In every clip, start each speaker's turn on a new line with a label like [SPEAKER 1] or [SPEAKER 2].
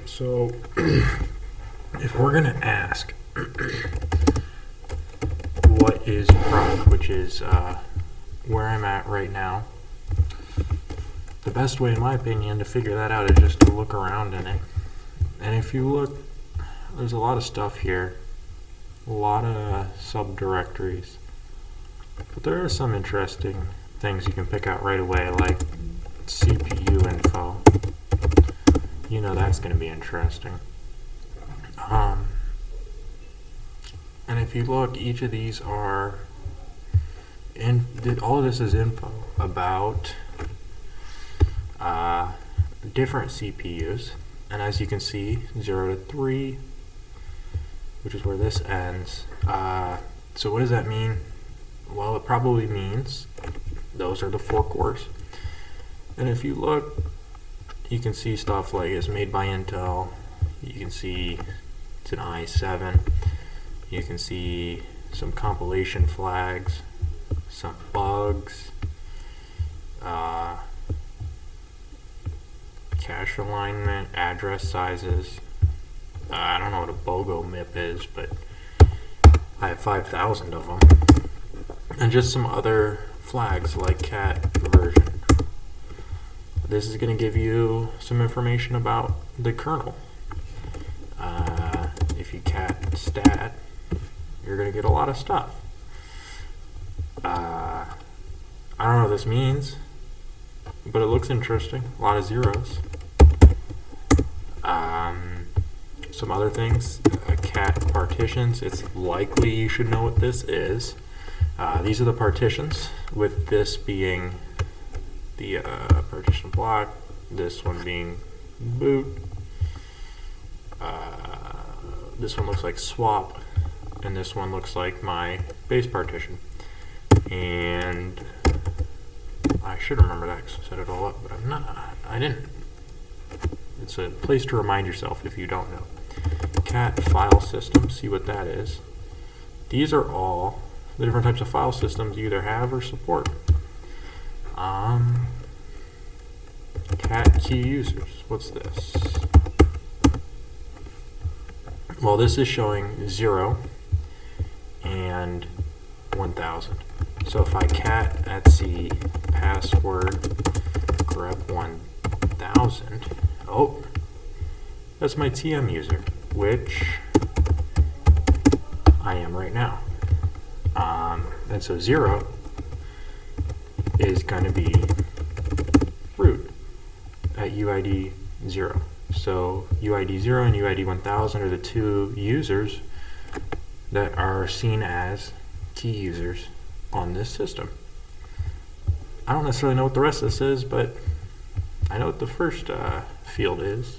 [SPEAKER 1] So if we're going to ask what is proc, which is where I'm at right now, the best way, in my opinion, to figure that out is just to look around in it. And if you look, there's a lot of stuff here, a lot of subdirectories, but there are some interesting things you can pick out right away, like CPU info. You know that's going to be interesting. And if you look, each of these are all of this is info about different CPUs, and as you can see, 0 to 3, which is where this ends. So what does that mean? Well, it probably means those are the 4 cores. And if you look, you can see stuff like it's made by Intel. You can see it's an i7. You can see some compilation flags, some bugs, cache alignment, address sizes. I don't know what a BOGO MIP is, but I have 5,000 of them. And just some other flags like cat version. This is going to give you some information about the kernel. If you cat stat, you're going to get a lot of stuff. I don't know what this means, but it looks interesting. A lot of zeros. Some other things, cat partitions. It's likely you should know what this is. These are the partitions, with this being the partition block, this one being boot, this one looks like swap, and this one looks like my base partition. And I should remember that because I set it all up, but I didn't. It's a place to remind yourself if you don't know. Cat file system, see what that is. These are all the different types of file systems you either have or support. Cat key users, what's this? Well, this is showing 0 and 1000. So if I cat etsy password grep 1000, oh, that's my TM user, which I am right now. And so 0 is going to be root at UID 0. So UID 0 and UID 1000 are the 2 users that are seen as key users on this system. I don't necessarily know what the rest of this is, but I know what the first field is.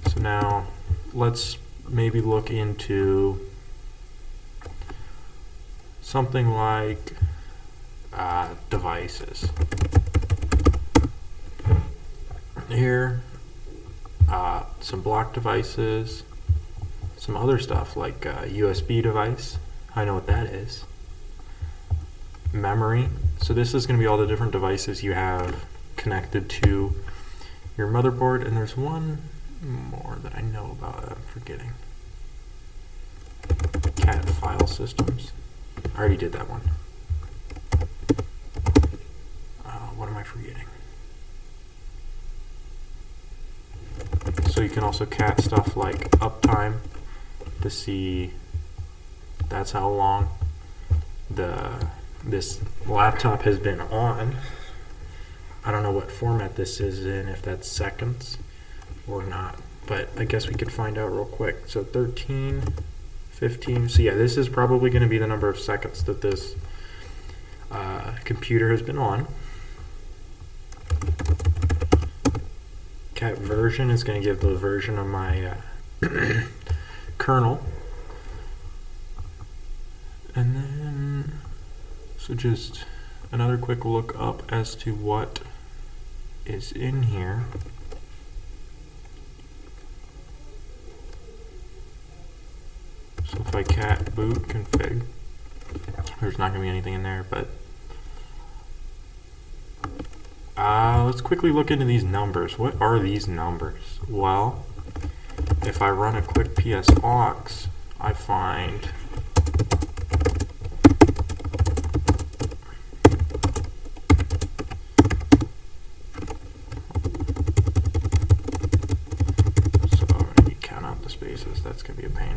[SPEAKER 1] So now let's maybe look into something like devices. Here, some block devices, some other stuff like USB device. I know what that is. Memory. So this is going to be all the different devices you have connected to your motherboard. And there's one more that I know about that I'm forgetting. Cat file systems. I already did that one. What am I forgetting? So you can also cat stuff like uptime to see that's how long this laptop has been on. I don't know what format this is in, if that's seconds or not, but I guess we could find out real quick. So 13, 15, so yeah, this is probably going to be the number of seconds that this computer has been on. Cat version is going to give the version of my kernel. And then, so just another quick look up as to what is in here. So if I cat boot config, there's not going to be anything in there, but let's quickly look into these numbers. What are these numbers? Well, if I run a quick ps aux, I find spaces, that's going to be a pain.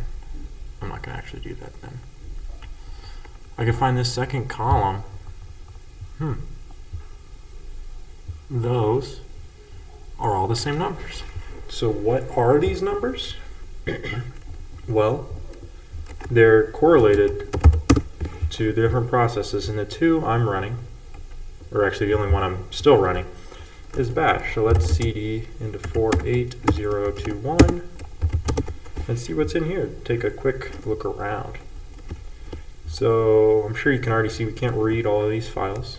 [SPEAKER 1] I'm not going to actually do that then. I can find this second column. Those are all the same numbers. So what are these numbers? Well, they're correlated to the different processes, and the two I'm running, or actually the only one I'm still running, is bash. So let's cd into 48021. Let's see what's in here. Take a quick look around. So I'm sure you can already see we can't read all of these files,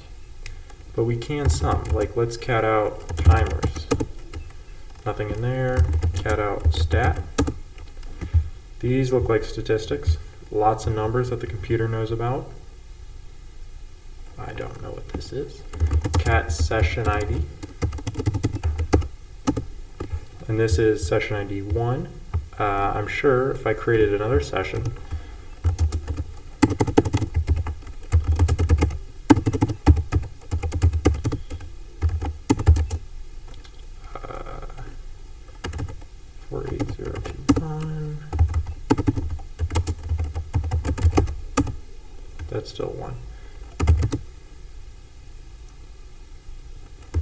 [SPEAKER 1] but we can some. Like, let's cat out timers. Nothing in there. Cat out stat. These look like statistics. Lots of numbers that the computer knows about. I don't know what this is. Cat session ID. And this is session ID 1. I'm sure if I created another session, uh, 48021, that's still 1.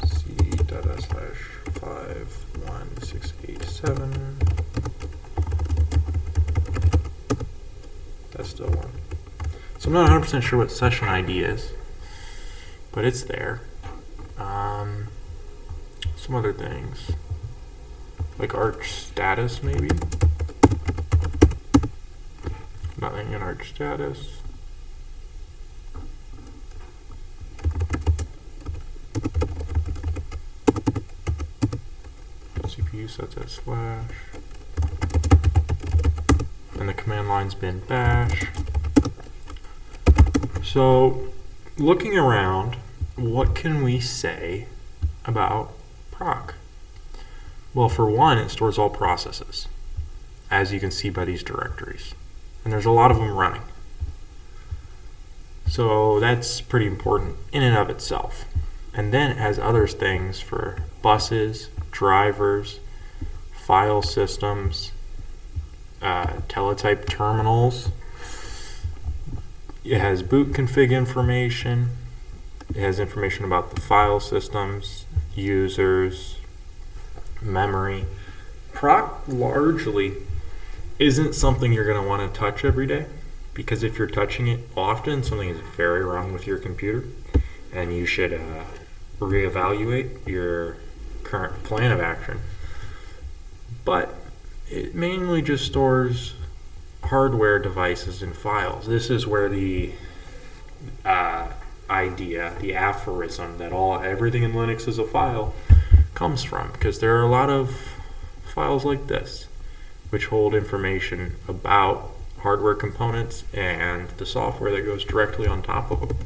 [SPEAKER 1] C.S/51687. That's still 1. So I'm not 100% sure what session ID is, but it's there. Some other things, like Arch status maybe. Nothing in Arch status. CPU sets at slash. And the command line's been bash. So, looking around, what can we say about proc? Well, for one, it stores all processes, as you can see by these directories. And there's a lot of them running. So that's pretty important in and of itself. And then it has other things for buses, drivers, file systems, teletype terminals. It has boot config information. It has information about the file systems, users, memory. Proc largely isn't something you're going to want to touch every day, because if you're touching it often, something is very wrong with your computer, and you should reevaluate your current plan of action. But it mainly just stores hardware devices and files. This is where the idea, the aphorism that everything in Linux is a file comes from, because there are a lot of files like this which hold information about hardware components and the software that goes directly on top of them.